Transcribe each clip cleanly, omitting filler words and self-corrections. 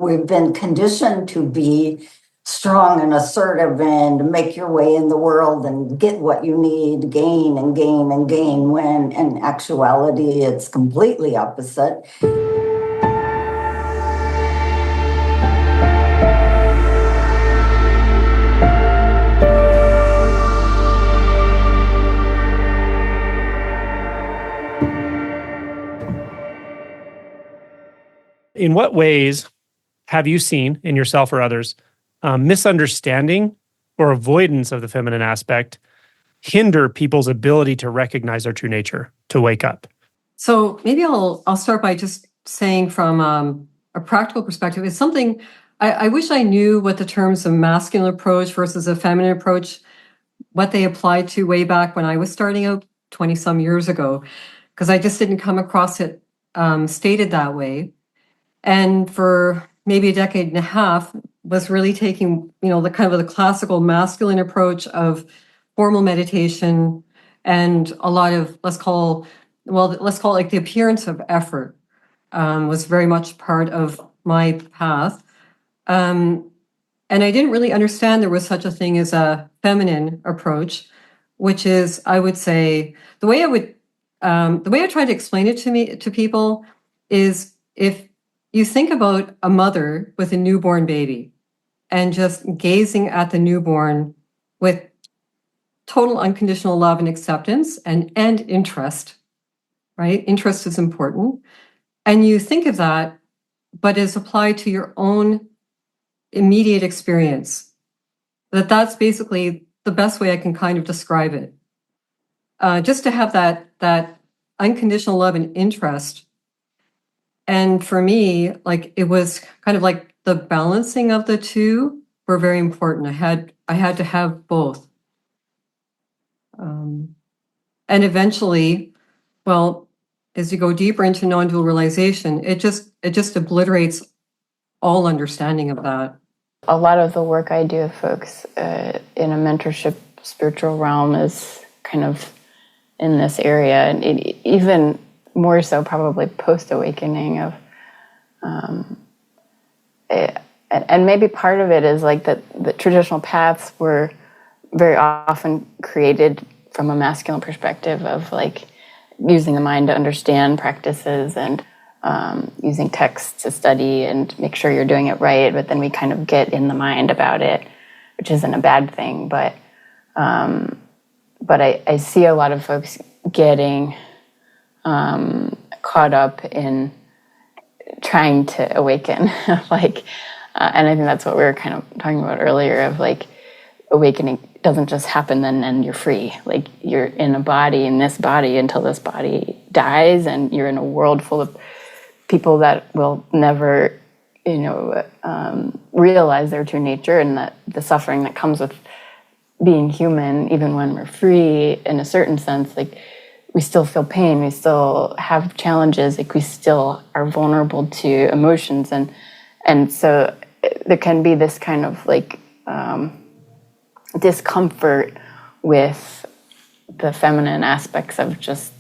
We've been conditioned to be strong and assertive and make your way in the world and get what you need, gain and gain and gain, when in actuality it's completely opposite. In what ways have you seen in yourself or others misunderstanding or avoidance of the feminine aspect hinder people's ability to recognize their true nature, to wake up? So maybe I'll start by just saying from a practical perspective, it's something I wish I knew what the terms of masculine approach versus a feminine approach, what they applied to way back when I was starting out 20 some years ago, because I just didn't come across it stated that way. And for maybe a decade and a half was really taking, the kind of the classical masculine approach of formal meditation and a lot of, let's call it like the appearance of effort was very much part of my path. And I didn't really understand there was such a thing as a feminine approach, which is, I would say, the way I try to explain it to people is, if you think about a mother with a newborn baby and just gazing at the newborn with total unconditional love and acceptance and interest, right? Interest is important. And you think of that, but is applied to your own immediate experience. That's basically the best way I can kind of describe it. Just to have that unconditional love and interest. And for me, like, it was kind of like the balancing of the two were very important. I had to have both. And eventually, well, as you go deeper into non-dual realization, it just obliterates all understanding of that. A lot of the work I do with folks in a mentorship spiritual realm is kind of in this area, and even more so probably post-awakening of, and maybe part of it is like that the traditional paths were very often created from a masculine perspective of like using the mind to understand practices and using texts to study and make sure you're doing it right, but then we kind of get in the mind about it, which isn't a bad thing, but I see a lot of folks getting caught up in trying to awaken, like, and I think that's what we were kind of talking about earlier, of like awakening doesn't just happen then you're free. Like, you're in a body, in this body, until this body dies, and you're in a world full of people that will never, realize their true nature, and that the suffering that comes with being human, even when we're free, in a certain sense, like, we still feel pain, we still have challenges, like we still are vulnerable to emotions, and so there can be this kind of like discomfort with the feminine aspects of just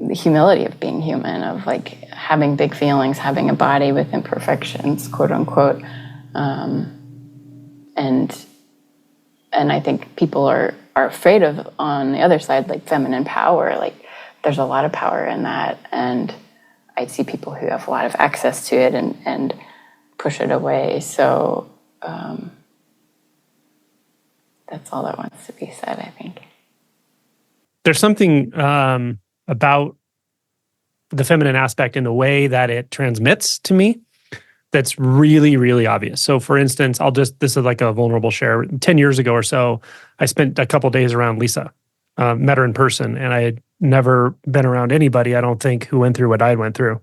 the humility of being human, of like having big feelings, having a body with imperfections, quote unquote, and I think people are afraid of, on the other side, like feminine power. Like, there's a lot of power in that, and I see people who have a lot of access to it and push it away. So that's all that wants to be said, I think. There's something about the feminine aspect in the way that it transmits to me that's really, really obvious. So for instance, this is like a vulnerable share. 10 years ago or so, I spent a couple days around Lisa, met her in person, and I had never been around anybody, I don't think, who went through what I went through.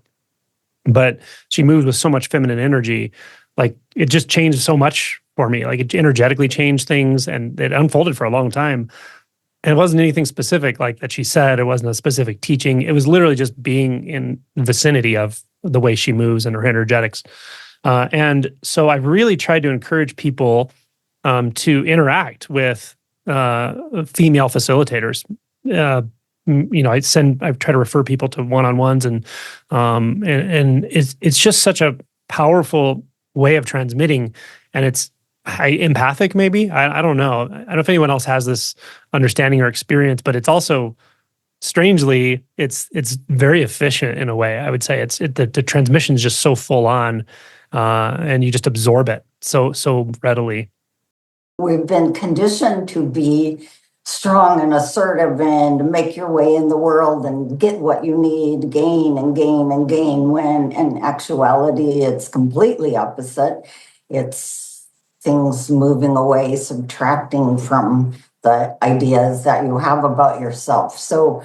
But she moved with so much feminine energy, like it just changed so much for me. Like, it energetically changed things, and it unfolded for a long time. And it wasn't anything specific like that she said. It wasn't a specific teaching. It was literally just being in the vicinity of the way she moves and her energetics. And so I've really tried to encourage people to interact with female facilitators. I try to refer people to one-on-ones, and it's just such a powerful way of transmitting, and it's empathic. Maybe I don't know. I don't know if anyone else has this understanding or experience, but it's also strangely it's very efficient in a way. I would say the transmission is just so full on, and you just absorb it so readily. We've been conditioned to be strong and assertive and make your way in the world and get what you need, gain and gain and gain, when in actuality it's completely opposite. It's things moving away, subtracting from the ideas that you have about yourself. So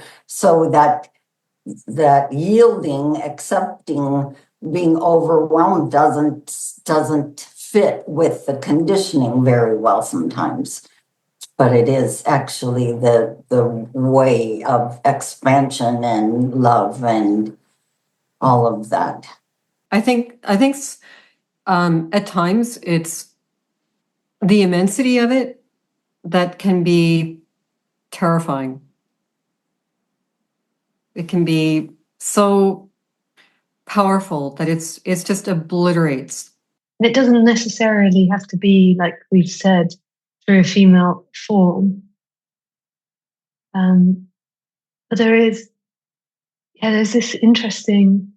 that yielding, accepting, being overwhelmed doesn't fit with the conditioning very well sometimes. But it is actually the way of expansion and love and all of that. I think at times it's the immensity of it that can be terrifying. It can be so powerful that it's just obliterates. And it doesn't necessarily have to be, like we've said, through a female form. But there's this interesting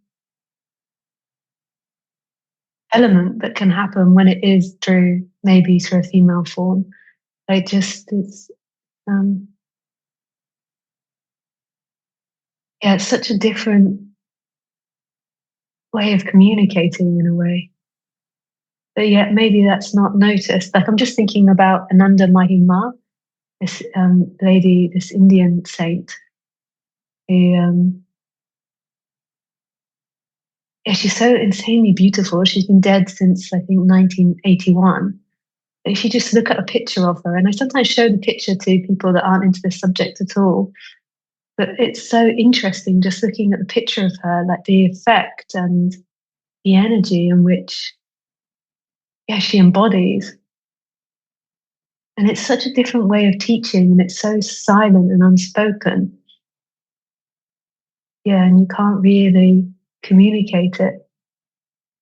element that can happen when it is through a female form. It's such a different way of communicating in a way. But yet maybe that's not noticed. Like I'm just thinking about Ananda Mahima, this lady, this Indian saint, who she's so insanely beautiful. She's been dead since I think 1981. If you just look at a picture of her, and I sometimes show the picture to people that aren't into this subject at all, but it's so interesting just looking at the picture of her, like the effect and the energy in which she embodies. And it's such a different way of teaching, and it's so silent and unspoken. Yeah, and you can't really communicate it.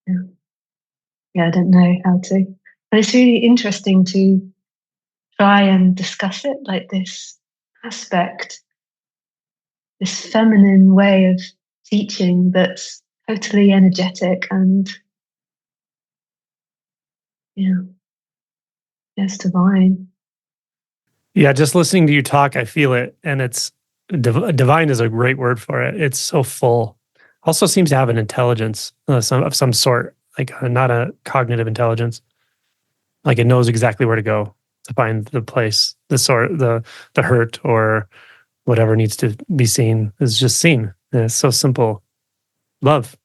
Yeah, I don't know how to. But it's really interesting to try and discuss it, like this aspect, this feminine way of teaching that's totally energetic and it's divine. Yeah, just listening to you talk, I feel it, and it's divine is a great word for it. It's so full. Also seems to have an intelligence of some sort, like not a cognitive intelligence. Like it knows exactly where to go to find the place, the hurt or whatever needs to be seen is just seen. And it's so simple. Love.